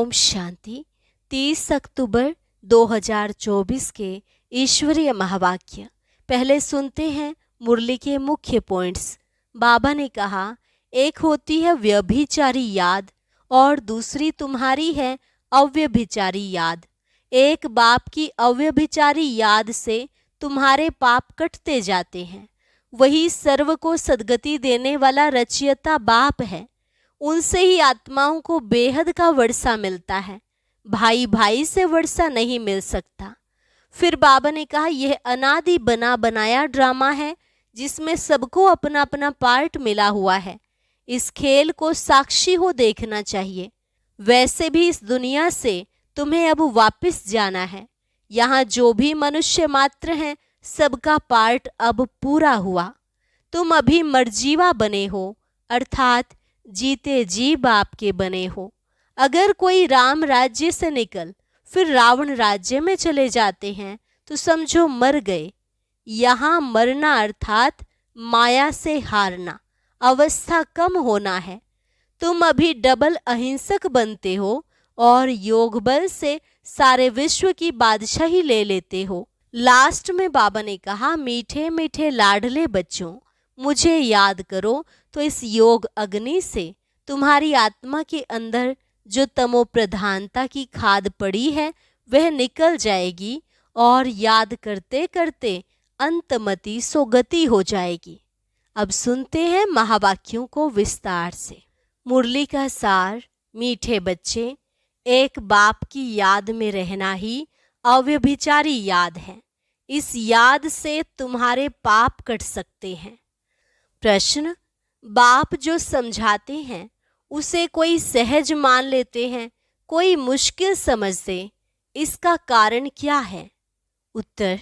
ओम शांति। 30 अक्टूबर 2024 के ईश्वरीय महावाक्य। पहले सुनते हैं मुरली के मुख्य पॉइंट्स। बाबा ने कहा, एक होती है व्यभिचारी याद और दूसरी तुम्हारी है अव्यभिचारी याद। एक बाप की अव्यभिचारी याद से तुम्हारे पाप कटते जाते हैं। वही सर्व को सद्गति देने वाला रचयिता बाप है। उनसे ही आत्माओं को बेहद का वर्षा मिलता है। भाई भाई से वर्षा नहीं मिल सकता। फिर बाबा ने कहा, यह अनादि बना बनाया ड्रामा है जिसमें सबको अपना अपना पार्ट मिला हुआ है। इस खेल को साक्षी हो देखना चाहिए। वैसे भी इस दुनिया से तुम्हें अब वापस जाना है। यहाँ जो भी मनुष्य मात्र हैं सबका पार्ट अब पूरा हुआ। तुम अभी मरजीवा बने हो, अर्थात जीते जी बाप के बने हो। अगर कोई राम राज्य से निकल फिर रावण राज्य में चले जाते हैं तो समझो मर गए। यहाँ मरना अर्थात माया से हारना, अवस्था कम होना है। तुम अभी डबल अहिंसक बनते हो और योग बल से सारे विश्व की बादशाही ले लेते हो। लास्ट में बाबा ने कहा, मीठे मीठे लाडले बच्चों, मुझे याद करो तो इस योग अग्नि से तुम्हारी आत्मा के अंदर जो तमो प्रधानता की खाद पड़ी है वह निकल जाएगी और याद करते करते अंतमति सोगति हो जाएगी। अब सुनते हैं महावाक्यों को विस्तार से। मुरली का सार। मीठे बच्चे, एक बाप की याद में रहना ही अव्यभिचारी याद है। इस याद से तुम्हारे पाप कट सकते हैं। प्रश्न, बाप जो समझाते हैं उसे कोई सहज मान लेते हैं, कोई मुश्किल समझते। इसका कारण क्या है? उत्तर,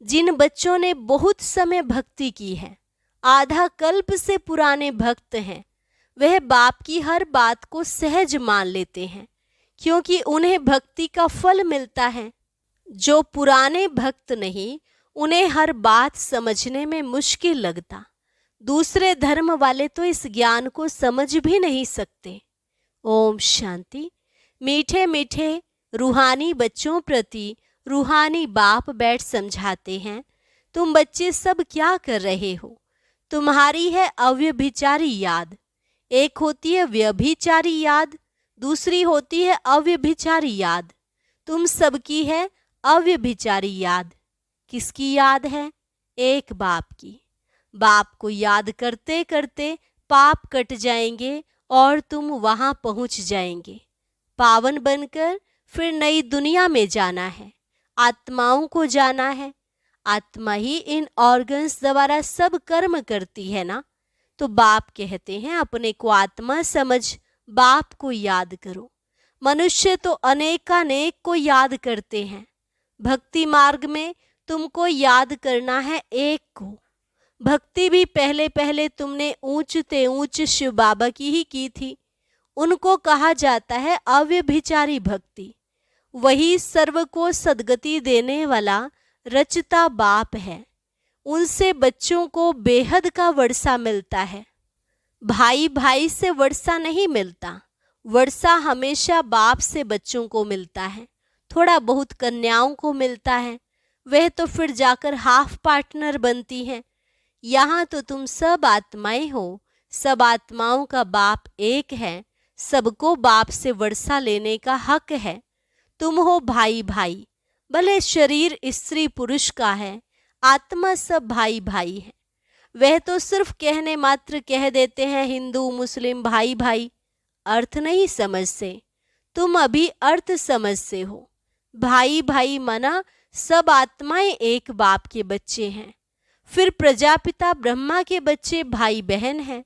जिन बच्चों ने बहुत समय भक्ति की है, आधा कल्प से पुराने भक्त हैं, वह बाप की हर बात को सहज मान लेते हैं क्योंकि उन्हें भक्ति का फल मिलता है। जो पुराने भक्त नहीं, उन्हें हर बात समझने में मुश्किल लगता। दूसरे धर्म वाले तो इस ज्ञान को समझ भी नहीं सकते। ओम शांति। मीठे मीठे रूहानी बच्चों प्रति रूहानी बाप बैठ समझाते हैं, तुम बच्चे सब क्या कर रहे हो? तुम्हारी है अव्यभिचारी याद। एक होती है व्यभिचारी याद, दूसरी होती है अव्यभिचारी याद। तुम सबकी है अव्यभिचारी याद। किसकी याद है? एक बाप की। बाप को याद करते करते पाप कट जाएंगे और तुम वहां पहुंच जाएंगे। पावन बनकर फिर नई दुनिया में जाना है। आत्माओं को जाना है। आत्मा ही इन ऑर्गन्स द्वारा सब कर्म करती है ना। तो बाप कहते हैं, अपने को आत्मा समझ बाप को याद करो। मनुष्य तो अनेकानेक को याद करते हैं। भक्ति मार्ग में तुमको याद करना है एक को। भक्ति भी पहले पहले तुमने ऊंचते ऊंच शिव बाबा की ही की थी। उनको कहा जाता है अव्यभिचारी भक्ति। वही सर्व को सद्गति देने वाला रचता बाप है। उनसे बच्चों को बेहद का वर्षा मिलता है। भाई भाई से वर्षा नहीं मिलता। वर्षा हमेशा बाप से बच्चों को मिलता है। थोड़ा बहुत कन्याओं को मिलता है, वह तो फिर जाकर हाफ पार्टनर बनती हैं। यहाँ तो तुम सब आत्माएं हो। सब आत्माओं का बाप एक है। सबको बाप से वर्षा लेने का हक है। तुम हो भाई भाई। भले शरीर स्त्री पुरुष का है, आत्मा सब भाई भाई है। वह तो सिर्फ कहने मात्र कह देते हैं हिंदू मुस्लिम भाई भाई, अर्थ नहीं समझते। तुम अभी अर्थ समझते हो। भाई भाई माना सब आत्माएं एक बाप के बच्चे हैं। फिर प्रजापिता ब्रह्मा के बच्चे भाई बहन हैं।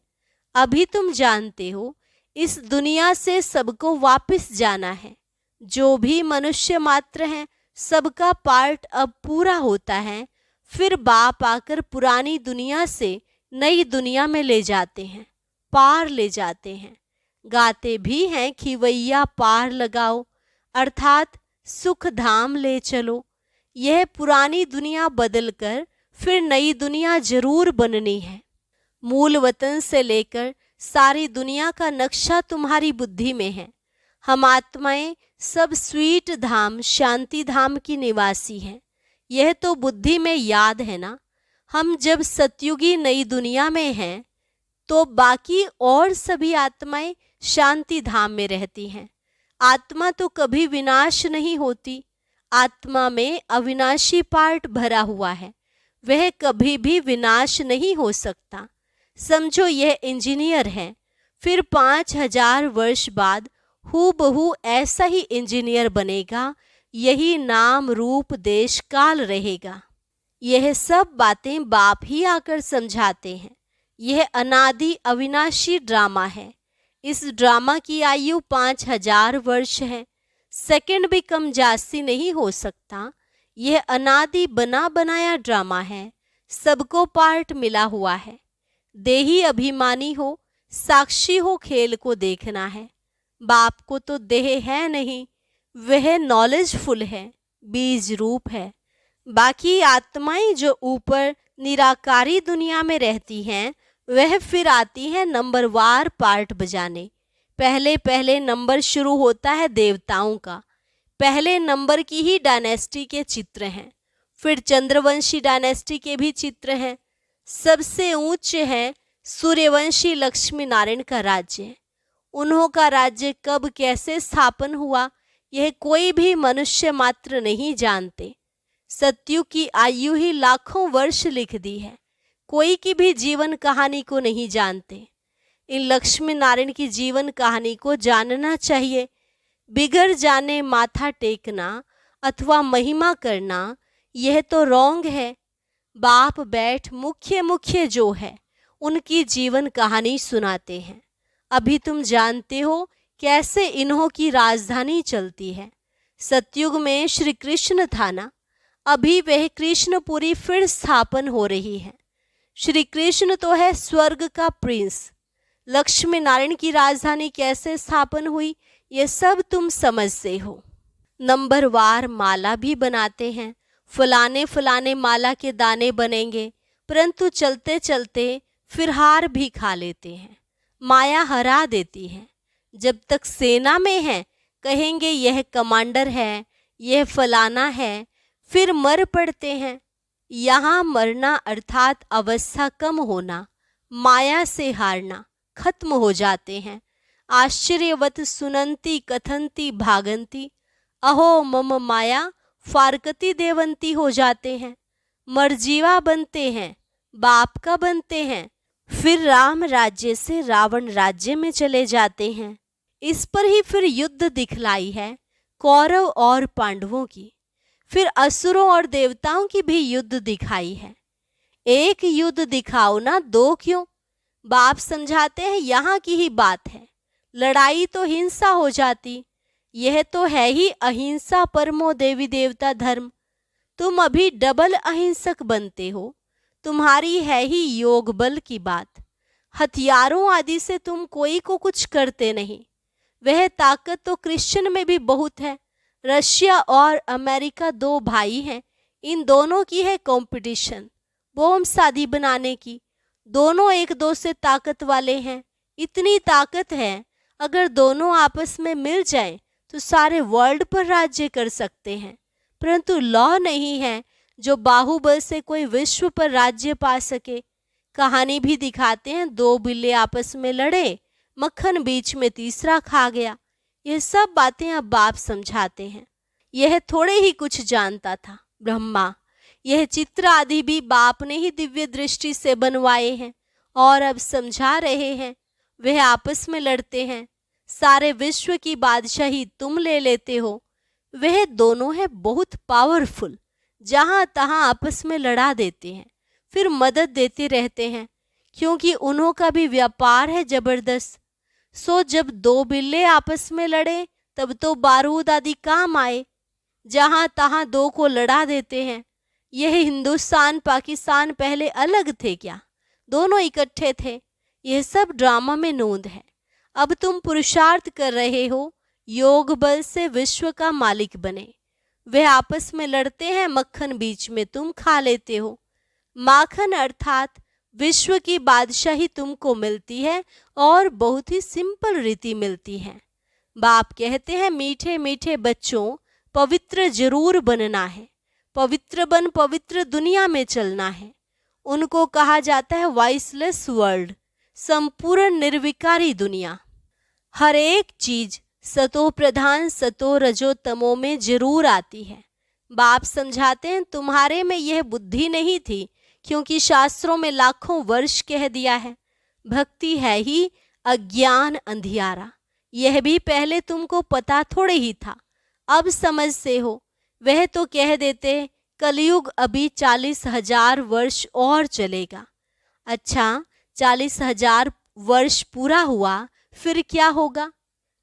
अभी तुम जानते हो इस दुनिया से सबको वापस जाना है। जो भी मनुष्य मात्र हैं सबका पार्ट अब पूरा होता है। फिर बाप आकर पुरानी दुनिया से नई दुनिया में ले जाते हैं, पार ले जाते हैं। गाते भी हैं, खिवैया पार लगाओ, अर्थात सुख धाम ले चलो। यह पुरानी दुनिया बदलकर फिर नई दुनिया जरूर बननी है। मूल वतन से लेकर सारी दुनिया का नक्शा तुम्हारी बुद्धि में है। हम आत्माएं सब स्वीट धाम शांति धाम की निवासी हैं। यह तो बुद्धि में याद है ना। हम जब सतयुगी नई दुनिया में हैं तो बाकी और सभी आत्माएं शांति धाम में रहती हैं। आत्मा तो कभी विनाश नहीं होती। आत्मा में अविनाशी पार्ट भरा हुआ है, वह कभी भी विनाश नहीं हो सकता। समझो यह इंजीनियर है, फिर 5000 वर्ष बाद हूबहू ऐसा ही इंजीनियर बनेगा। यही नाम रूप देश काल रहेगा। यह सब बातें बाप ही आकर समझाते हैं। यह अनादि अविनाशी ड्रामा है। इस ड्रामा की आयु 5000 वर्ष है। सेकंड भी कम जास्ती नहीं हो सकता। यह अनादि बना बनाया ड्रामा है। सबको पार्ट मिला हुआ है। देही अभिमानी हो, साक्षी हो, खेल को देखना है। बाप को तो देह है नहीं, वह नॉलेजफुल है, बीज रूप है। बाकी आत्माएं जो ऊपर निराकारी दुनिया में रहती हैं, वह फिर आती हैं नंबरवार पार्ट बजाने। पहले पहले नंबर शुरू होता है देवताओं का। पहले नंबर की ही डायनेस्टी के चित्र हैं। फिर चंद्रवंशी डायनेस्टी के भी चित्र हैं। सबसे ऊंचे है सूर्यवंशी लक्ष्मी नारायण का राज्य। उन्हों का राज्य कब कैसे स्थापन हुआ, यह कोई भी मनुष्य मात्र नहीं जानते। सतयुग की आयु ही लाखों वर्ष लिख दी है। कोई की भी जीवन कहानी को नहीं जानते। इन लक्ष्मी नारायण की जीवन कहानी को जानना चाहिए। बिगड़ जाने माथा टेकना अथवा महिमा करना, यह तो रॉन्ग है। बाप बैठ मुख्य जो है उनकी जीवन कहानी सुनाते हैं। अभी तुम जानते हो कैसे इन्हों की राजधानी चलती है। सतयुग में श्री कृष्ण था ना, अभी वह कृष्णपुरी फिर स्थापन हो रही है। श्री कृष्ण तो है स्वर्ग का प्रिंस। लक्ष्मी नारायण की राजधानी कैसे स्थापन हुई, ये सब तुम समझते हो। नंबरवार माला भी बनाते हैं। फलाने फलाने माला के दाने बनेंगे, परंतु चलते चलते फिर हार भी खा लेते हैं। माया हरा देती है। जब तक सेना में है कहेंगे यह कमांडर है, यह फलाना है, फिर मर पड़ते हैं। यहाँ मरना अर्थात अवस्था कम होना, माया से हारना, खत्म हो जाते हैं। आश्चर्यवत सुनंती कथंती भागंती, अहो मम माया फारकती देवंती हो जाते हैं। मरजीवा बनते हैं, बाप का बनते हैं, फिर राम राज्य से रावण राज्य में चले जाते हैं। इस पर ही फिर युद्ध दिखलाई है कौरव और पांडवों की। फिर असुरों और देवताओं की भी युद्ध दिखाई है। एक युद्ध दिखाओ ना, दो क्यों। बाप समझाते हैं यहाँ की ही बात है। लड़ाई तो हिंसा हो जाती, यह तो है ही अहिंसा परमो देवी देवता धर्म। तुम अभी डबल अहिंसक बनते हो। तुम्हारी है ही योग बल की बात। हथियारों आदि से तुम कोई को कुछ करते नहीं। वह ताकत तो क्रिश्चियन में भी बहुत है। रशिया और अमेरिका दो भाई हैं, इन दोनों की है कंपटीशन बॉम्ब शादी बनाने की। दोनों एक दो से ताकत वाले हैं। इतनी ताकत है, अगर दोनों आपस में मिल जाएं तो सारे वर्ल्ड पर राज्य कर सकते हैं। परंतु लॉ नहीं है जो बाहुबल से कोई विश्व पर राज्य पा सके। कहानी भी दिखाते हैं, दो बिल्ले आपस में लड़े, मक्खन बीच में तीसरा खा गया। यह सब बातें अब बाप समझाते हैं। यह थोड़े ही कुछ जानता था ब्रह्मा। यह चित्र आदि भी बाप ने ही दिव्य दृष्टि से बनवाए हैं और अब समझा रहे हैं। वह आपस में लड़ते हैं। सारे विश्व की बादशाही तुम ले लेते हो। वह दोनों है बहुत पावरफुल, जहां तहां आपस में लड़ा देते हैं, फिर मदद देते रहते हैं, क्योंकि उन्हों का भी व्यापार है जबरदस्त। सो जब दो बिल्ले आपस में लड़े तब तो बारूद आदि काम आए। जहां तहां दो को लड़ा देते हैं। यह हिंदुस्तान पाकिस्तान पहले अलग थे क्या? दोनों इकट्ठे थे। यह सब ड्रामा में नोंद है। अब तुम पुरुषार्थ कर रहे हो योग बल से विश्व का मालिक बने। वे आपस में लड़ते हैं, मक्खन बीच में तुम खा लेते हो। माखन अर्थात विश्व की बादशाही तुमको मिलती है और बहुत ही सिंपल रीति मिलती है। बाप कहते हैं मीठे मीठे बच्चों, पवित्र जरूर बनना है, पवित्र बन पवित्र दुनिया में चलना है। उनको कहा जाता है वॉइसलेस वर्ल्ड, संपूर्ण निर्विकारी दुनिया। हर एक चीज सतो प्रधान सतो रजो तमो में जरूर आती है। बाप समझाते हैं तुम्हारे में यह बुद्धि नहीं थी, क्योंकि शास्त्रों में लाखों वर्ष कह दिया है। भक्ति है ही अज्ञान अंधियारा, यह भी पहले तुमको पता थोड़े ही था, अब समझ से हो। वह तो कह देते कलयुग अभी 40,000 वर्ष और चलेगा। अच्छा, 40,000 वर्ष पूरा हुआ फिर क्या होगा,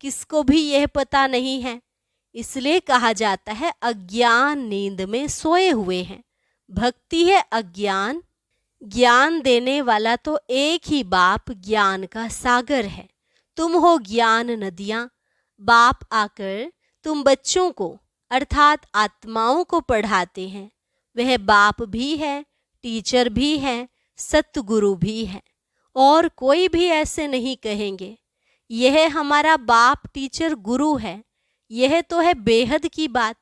किसको भी यह पता नहीं है। इसलिए कहा जाता है अज्ञान नींद में सोए हुए हैं। भक्ति है अज्ञान, ज्ञान देने वाला तो एक ही बाप ज्ञान का सागर है। तुम हो ज्ञान नदियाँ। बाप आकर तुम बच्चों को अर्थात आत्माओं को पढ़ाते हैं। वह बाप भी है, टीचर भी है, सतगुरु भी है, और कोई भी ऐसे नहीं कहेंगे। यह हमारा बाप टीचर गुरु है। यह तो है बेहद की बात।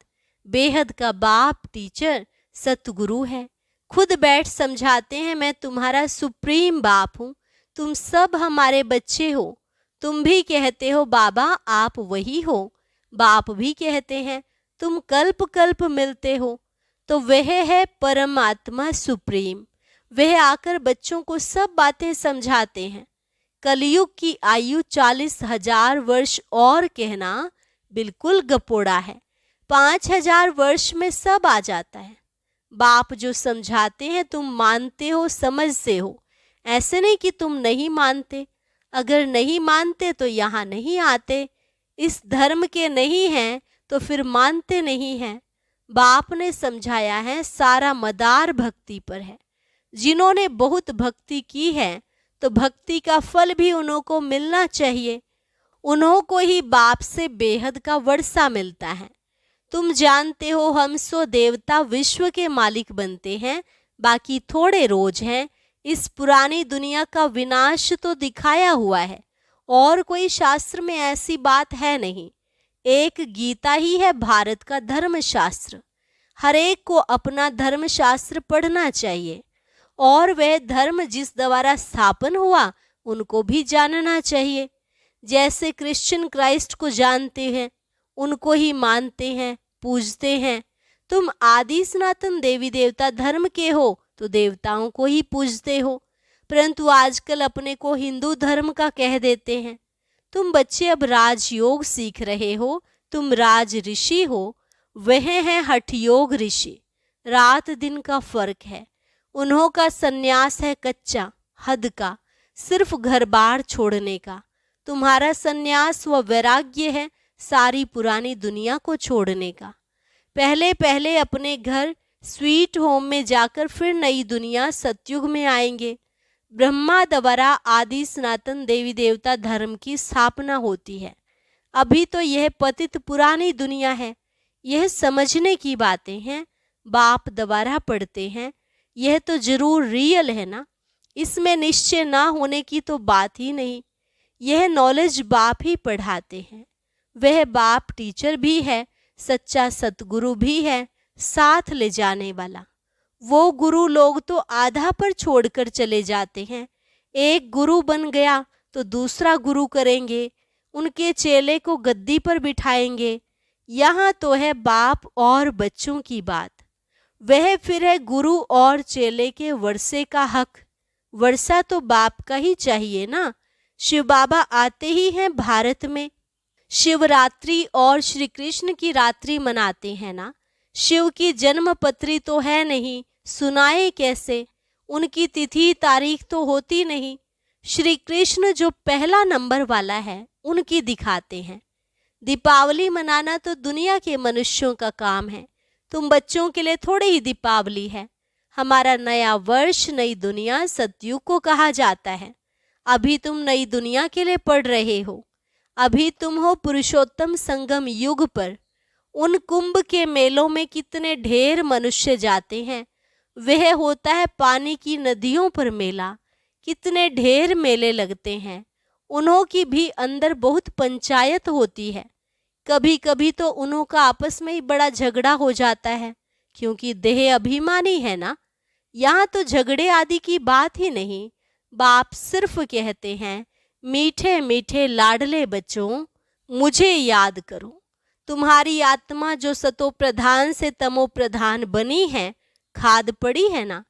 बेहद का बाप टीचर सतगुरु है। खुद बैठ समझाते हैं मैं तुम्हारा सुप्रीम बाप हूँ, तुम सब हमारे बच्चे हो। तुम भी कहते हो बाबा आप वही हो। बाप भी कहते हैं तुम कल्प कल्प मिलते हो। तो वह है परमात्मा सुप्रीम। वह आकर बच्चों को सब बातें समझाते हैं। कलयुग की आयु 40,000 वर्ष और कहना बिल्कुल गपोड़ा है। 5,000 वर्ष में सब आ जाता है। बाप जो समझाते हैं तुम मानते हो, समझ से हो। ऐसे नहीं कि तुम नहीं मानते। अगर नहीं मानते तो यहाँ नहीं आते। इस धर्म के नहीं हैं तो फिर मानते नहीं हैं। बाप ने समझाया है सारा मदार भक्ति पर है। जिन्होंने बहुत भक्ति की है तो भक्ति का फल भी उन्हों को मिलना चाहिए। उन्हों को ही बाप से बेहद का वर्षा मिलता है। तुम जानते हो हम सो देवता विश्व के मालिक बनते हैं, बाकी थोड़े रोज हैं। इस पुरानी दुनिया का विनाश तो दिखाया हुआ है, और कोई शास्त्र में ऐसी बात है नहीं। एक गीता ही है भारत का धर्म शास्त्र। हर एक को अपना धर्म शास्त्र पढ़ना चाहिए, और वह धर्म जिस द्वारा स्थापन हुआ उनको भी जानना चाहिए। जैसे क्रिश्चियन क्राइस्ट को जानते हैं, उनको ही मानते हैं, पूजते हैं। तुम आदि सनातन देवी देवता धर्म के हो तो देवताओं को ही पूजते हो, परंतु आजकल अपने को हिंदू धर्म का कह देते हैं। तुम बच्चे अब राजयोग सीख रहे हो, तुम राज ऋषि हो। वह हैं हठ योग ऋषि। रात दिन का फर्क है। उन्हों का सन्यास है कच्चा, हद का, सिर्फ घर बार छोड़ने का। तुम्हारा सन्यास व वैराग्य है सारी पुरानी दुनिया को छोड़ने का। पहले पहले अपने घर स्वीट होम में जाकर फिर नई दुनिया सतयुग में आएंगे। ब्रह्मा द्वारा आदि सनातन देवी देवता धर्म की स्थापना होती है। अभी तो यह पतित पुरानी दुनिया है। यह समझने की बातें हैं। बाप द्वारा पढ़ते हैं। यह तो जरूर रियल है ना, इसमें निश्चय ना होने की तो बात ही नहीं। यह नॉलेज बाप ही पढ़ाते हैं। वह बाप टीचर भी है, सच्चा सतगुरु भी है, साथ ले जाने वाला। वो गुरु लोग तो आधा पर छोड़कर चले जाते हैं। एक गुरु बन गया तो दूसरा गुरु करेंगे, उनके चेले को गद्दी पर बिठाएंगे। यहाँ तो है बाप और बच्चों की बात। वह फिर है गुरु और चेले के वर्षे का हक। वर्षा तो बाप का ही चाहिए ना। शिव बाबा आते ही हैं भारत में। शिवरात्रि और श्री कृष्ण की रात्रि मनाते हैं ना। शिव की जन्म पत्री तो है नहीं, सुनाए कैसे। उनकी तिथि तारीख तो होती नहीं। श्री कृष्ण जो पहला नंबर वाला है उनकी दिखाते हैं। दीपावली मनाना तो दुनिया के मनुष्यों का काम है। तुम बच्चों के लिए थोड़ी ही दीपावली है। हमारा नया वर्ष, नई दुनिया सतयुग को कहा जाता है। अभी तुम नई दुनिया के लिए पढ़ रहे हो। अभी तुम हो पुरुषोत्तम संगम युग पर। उन कुंभ के मेलों में कितने ढेर मनुष्य जाते हैं। वह होता है पानी की नदियों पर मेला। कितने ढेर मेले लगते हैं। उन्हों की भी अंदर बहुत पंचायत होती है। कभी कभी तो उन्हों का आपस में ही बड़ा झगड़ा हो जाता है, क्योंकि देह अभिमानी है ना। यहाँ तो झगड़े आदि की बात ही नहीं। बाप सिर्फ कहते हैं, मीठे मीठे लाडले बच्चों, मुझे याद करो। तुम्हारी आत्मा जो सतो प्रधान से तमो प्रधान बनी है, खाद पड़ी है ना,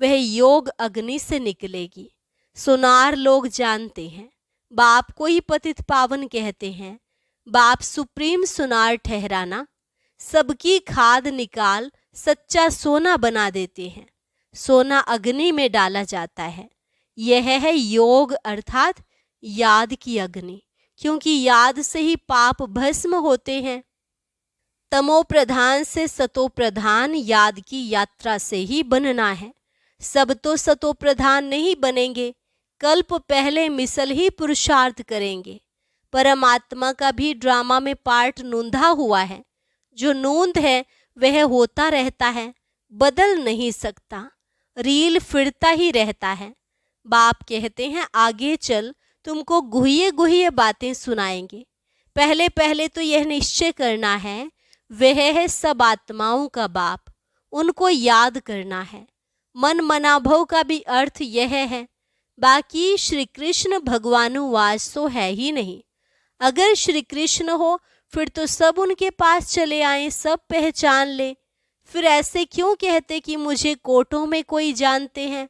वह योग अग्नि से निकलेगी। सुनार लोग जानते हैं, बाप को ही पतित पावन कहते हैं। बाप सुप्रीम सुनार ठहराना, सबकी खाद निकाल सच्चा सोना बना देते हैं। सोना अग्नि में डाला जाता है। यह है योग अर्थात याद की अग्नि, क्योंकि याद से ही पाप भस्म होते हैं। तमो प्रधान से सतो प्रधान याद की यात्रा से ही बनना है। सब तो सतो प्रधान नहीं बनेंगे, कल्प पहले मिसल ही पुरुषार्थ करेंगे। परमात्मा का भी ड्रामा में पार्ट नूंधा हुआ है। जो नूंद है वह होता रहता है, बदल नहीं सकता। रील फिरता ही रहता है। बाप कहते हैं, आगे चल तुमको गुहिये गुहिये बातें सुनाएंगे। पहले पहले तो यह निश्चय करना है, वह है सब आत्माओं का बाप, उनको याद करना है। मन मनाभव का भी अर्थ यह है। बाकी श्री कृष्ण भगवानुवास तो है ही नहीं। अगर श्री कृष्ण हो फिर तो सब उनके पास चले आए, सब पहचान ले। फिर ऐसे क्यों कहते कि मुझे कोटों में कोई जानते हैं?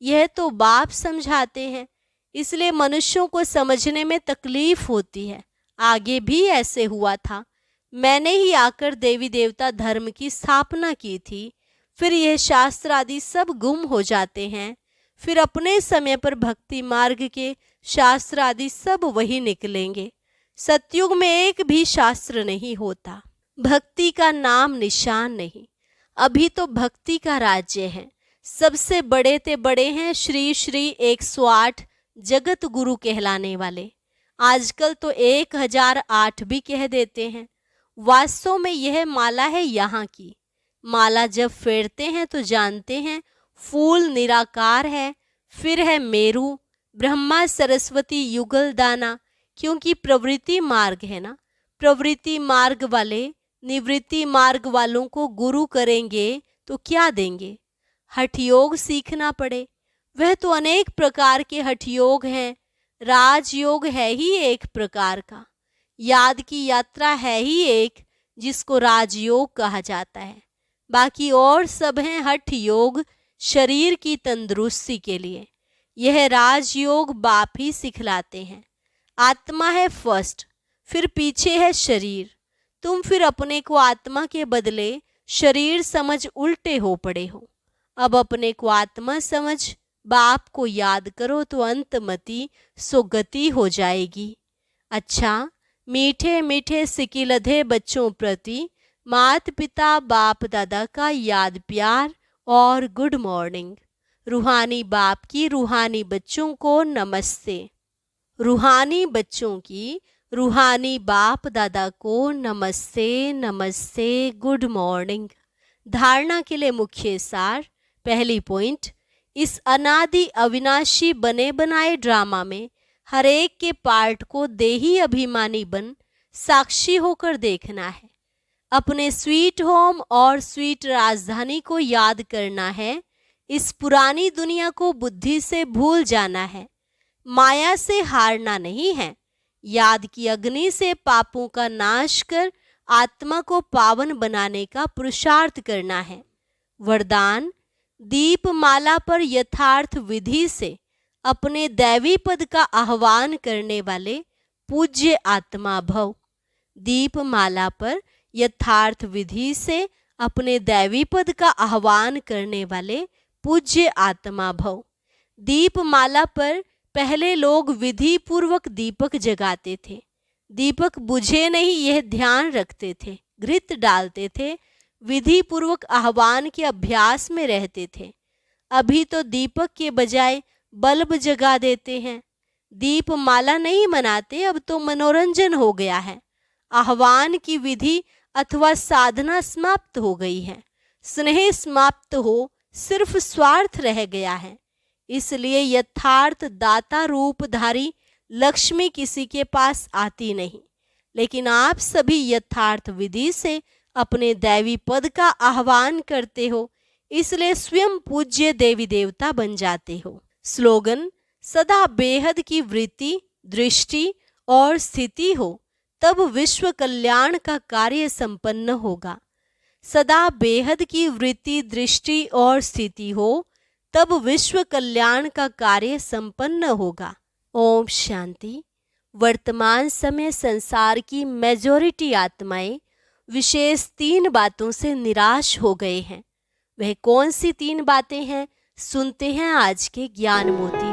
यह तो बाप समझाते हैं, इसलिए मनुष्यों को समझने में तकलीफ होती है। आगे भी ऐसे हुआ था। मैंने ही आकर देवी देवता धर्म की स्थापना की थी। फिर यह शास्त्र आदि सब गुम हो जाते हैं। फिर अपने समय पर भक्ति मार्ग के शास्त्र आदि सब वही निकलेंगे। सतयुग में एक भी शास्त्र नहीं होता, भक्ति का नाम निशान नहीं। अभी तो भक्ति का राज्य है। सबसे बड़े ते बड़े हैं श्री श्री 108 जगत गुरु कहलाने वाले। आजकल तो 1008 भी कह देते हैं। वास्तव में यह माला है यहाँ की। माला जब फेरते हैं तो जानते हैं फूल निराकार है, फिर है मेरू, ब्रह्मा सरस्वती युगल दाना, क्योंकि प्रवृत्ति मार्ग है ना। प्रवृत्ति मार्ग वाले निवृत्ति मार्ग वालों को गुरु करेंगे तो क्या देंगे? हठयोग सीखना पड़े। वह तो अनेक प्रकार के हठयोग हैं। राजयोग है ही एक प्रकार का, याद की यात्रा है ही एक, जिसको राजयोग कहा जाता है। बाकी और सब हैं हठ योग, शरीर की तंदुरुस्ती के लिए। यह राजयोग बाप ही सिखलाते हैं। आत्मा है फर्स्ट, फिर पीछे है शरीर। तुम फिर अपने को आत्मा के बदले शरीर समझ उल्टे हो पड़े हो। अब अपने को आत्मा समझ बाप को याद करो तो अंतमति सुगति हो जाएगी। अच्छा, मीठे मीठे सिकिलधे बच्चों प्रति मात पिता बाप दादा का याद प्यार और गुड मॉर्निंग। रूहानी बाप की रूहानी बच्चों को नमस्ते। रूहानी बच्चों की रूहानी बाप दादा को नमस्ते नमस्ते, गुड मॉर्निंग। धारणा के लिए मुख्य सार। पहली पॉइंट, इस अनादि अविनाशी बने बनाए ड्रामा में हर एक के पार्ट को देही अभिमानी बन साक्षी होकर देखना है। अपने स्वीट होम और स्वीट राजधानी को याद करना है। इस पुरानी दुनिया को बुद्धि से भूल जाना है। माया से हारना नहीं है। याद की अग्नि से पापों का नाश कर आत्मा को पावन बनाने का पुरुषार्थ करना है। वरदान, दीप माला पर यथार्थ विधि से अपने दैवी पद का आह्वान करने वाले पूज्य आत्मा भव। दीप माला पर यथार्थ विधि से अपने दैवी पद का आह्वान करने वाले पूज्य आत्मा भव। दीप माला पर पहले लोग विधि पूर्वक दीपक जगाते थे। दीपक बुझे नहीं यह ध्यान रखते थे, घृत डालते थे, विधि पूर्वक आह्वान के अभ्यास में रहते थे। अभी तो दीपक के बजाय बल्ब जगा देते हैं। दीप माला नहीं मनाते, अब तो मनोरंजन हो गया है। आह्वान की विधि अथवा साधना समाप्त हो गई है। स्नेह समाप्त हो, सिर्फ स्वार्थ रह गया है। इसलिए यथार्थ दाता रूपधारी लक्ष्मी किसी के पास आती नहीं, लेकिन आप सभी यथार्थ विधि से अपने दैवी पद का आह्वान करते हो, इसलिए स्वयं पूज्य देवी देवता बन जाते हो। स्लोगन: सदा बेहद की वृत्ति, दृष्टि और स्थिति हो, तब विश्व कल्याण का कार्य संपन्न होगा। सदा बेहद की वृत्ति, दृष्टि और स्थिति हो, तब विश्व कल्याण का कार्य संपन्न होगा। ओम शांति। वर्तमान समय संसार की मेजॉरिटी आत्माएं विशेष 3 बातों से निराश हो गए हैं। वह कौन सी 3 बातें हैं? सुनते हैं आज के ज्ञान मोती